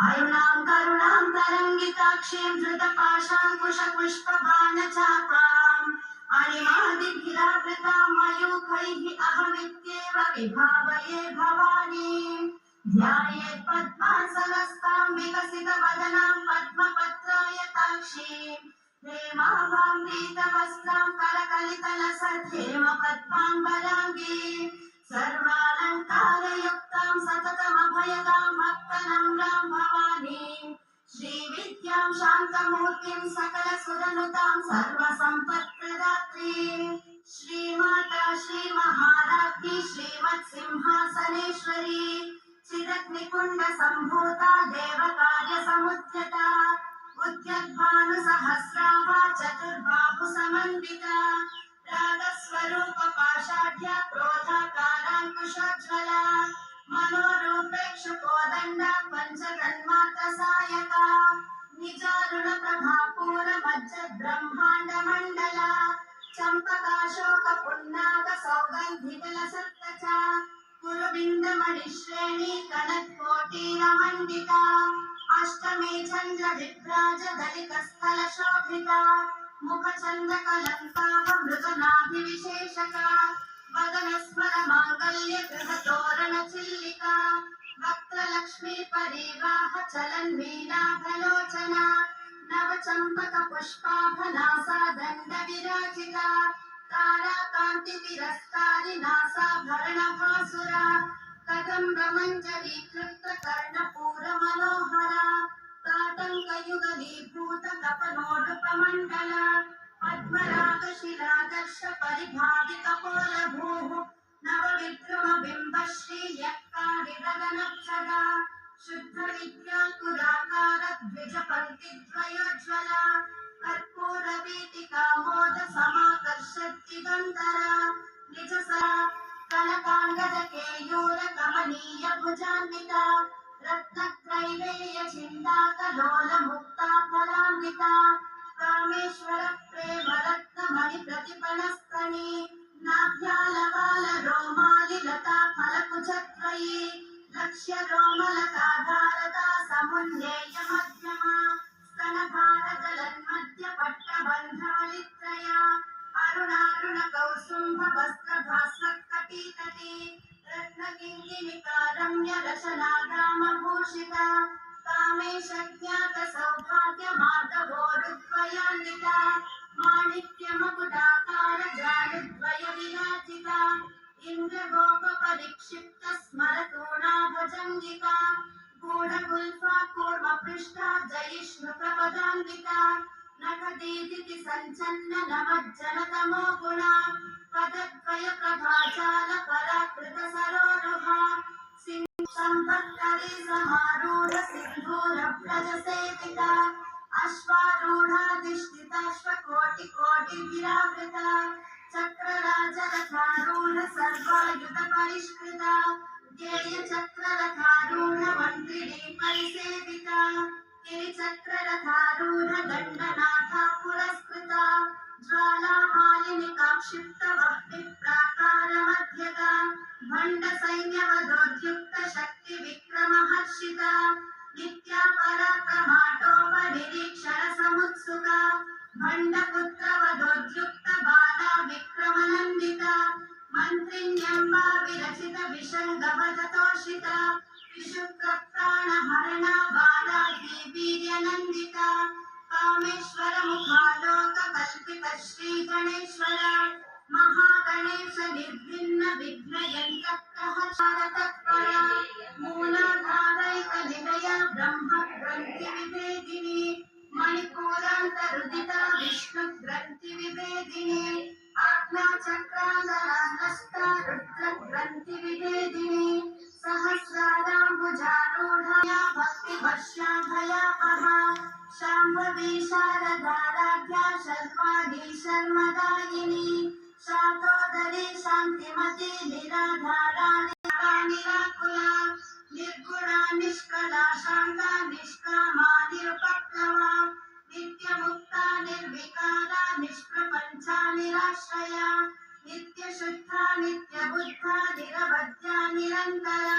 अरुणां करुणां तरङ्गिताक्षीं धृतपाशाङ्कुशपुष्पबाणचापाम् अणिमादिभिरावृतां मयूखैः अहमित्येव विभावये भवानीं ध्यायेत् पद्मासनस्तां विकसितवदनां पद्मपत्रायताक्षीं हेमाभां पीतवस्त्रां करकलितलसद्धेमपद्माम्बराङ्गीं सर्वालङ्कारयुक्तां सततमभयदां भक्तनम्रां भवानीं श्रीविद्यां शान्तमूर्तिं सकलसुरनुतां सर्वसम्पत्प्रदात्रीं श्रीमाता श्रीमहाराज्ञी श्रीमत्सिंहासनेश्वरी चिदग्निकुण्डसम्भूता देवकार्यसमुद्यता उद्यद्भानुसहस्राभा चतुर्बाहुसमन्विता रागस्वरूपपाषाढ्या क्रोधाकाराङ्कुशोज्ज्वला मनोरूपेक्षुकोदण्डा पञ्चतन्मात्रसायका निजारुणप्रभापूरमज्जद्ब्रह्माण्डमण्डला चम्पकाशोकपुन्नागसौगन्धिकलसत्तचा कुरुबिन्दमणिश्रेणी कनत्कोटीरमण्डिता अष्टमी चन्द्रविभ्राजदलितस्थलशोभिता मुखचन्द्रकलङ्काः मृगनाभिविशेषका वदनस्मरमाङ्गल्यगृहतोरणचिल्लिका वक्त्रलक्ष्मी परिवाह चलन्मीनाभलोचना नवचम्पकपुष्पाभनासा दण्डविराजिता ताराकान्तितिरस्कारि नासाभरणभासुरा कदम्बमञ्जरीकृतकर्णपूरमनोहरा ताटङ्कयुगलीभूतकपनोडुपमण्डला पद्मरागशिलादर्श परिभाविकपोलभूः नवविक्रमबिम्बश्रीयक्कारिरगनक्षदा शुद्धविद्याकुराकार द्विजपङ्क्तिद्वयोज्ज्वला कर्पूरवीटिकामोदसमाकर्षद्दिगन्तरा निजसा कनकाङ्गजकेयूरकमनीयभुजान्विता रत्नत्रैवेयचिन्ताकलोलमुक्ता फलान्विता कामेश्वरप्रेमरत्नमणिप्रतिपणस्तनी नाभ्यालवालरोमालिलता फलकुचत्रयी लक्ष्यरोमलकाधारता समुन्नेयमध्यमा स्तनभारगलन्मध्यपट्टबन्धवलित्रया अरुणारुणकौसुम्भवस्त्रभास्वत्कटीतटी रत्नकिङ्किणिकारम्यरशनाग्रामभूषिता कामेशज्ञातसौभाग्यमार्गवोरुद्वयान्विता माणिक्यमकुटाकारजानुद्वयविराजिता इन्द्रगोपपरिक्षिप्तस्मरतूणाभजङ्गिका गूढगुल्फा कूर्मपृष्ठा जयिष्णुप्रपदान्विता नखदीदिति सञ्चन्न नमज्जनतमो गुणा पदद्वयप्रभाजाल पराकृतसरोरुहा सम्पत्करी समारूढ सिन्धूरव्रजसेविता अश्वारूढाधिष्ठिताश्वकोटिकोटिविरावृता चक्रराजरथारूढ सर्वायुधपरिष्कृता गेयचक्ररथारूढ मन्त्रिणी परिसेविता गिरिचक्ररथारूढ दण्डनाथा पुरस्कृता ज्वालामालिनिका क्षिप्तवह्निप्राकारमध्यगा भण्डसैन्यवधोद्युक्त शक्तिविक्रमहर्षिता नित्या पराक्रमाटोपनिरीक्षणसमुत्सुका भण्डपुत्रवधोद्युक्त बाला विक्रमनन्दिता मन्त्रिण्यम्बा विरचित विषङ्गवदतोषिता विशुक्रप्राणहरणा बाला वीर्यनन्दिता कामेश्वरमुखालोककल्पित श्रीगणेश्वरा महागणेश निर्भिन्न विघ्नयन्तप्रहसारतत्परा मूलाधारैकनिलया ब्रह्मग्रन्थिविभेदिनी मणिपूरान्तरुदिता विष्णुग्रन्थिविभेदिनी आज्ञाचक्रान्तरान्तस्था रुद्रग्रन्थिविभेदिनी सहस्राराम्बुजारूढा भक्तिवर्षाभयापहा शाम्भवी शारदाराध्या शर्वाणी शर्मदायिनी शातोदरी शान्तिमती निराधारा निराकुला निर्गुणा निष्कला शान्ता निष्कामा निरुपक्लवा नित्यमुक्ता निर्विकारा निष्प्रपञ्चा निराश्रया नित्यशुद्धा नित्यबुद्धा निरवध्या निरन्तरा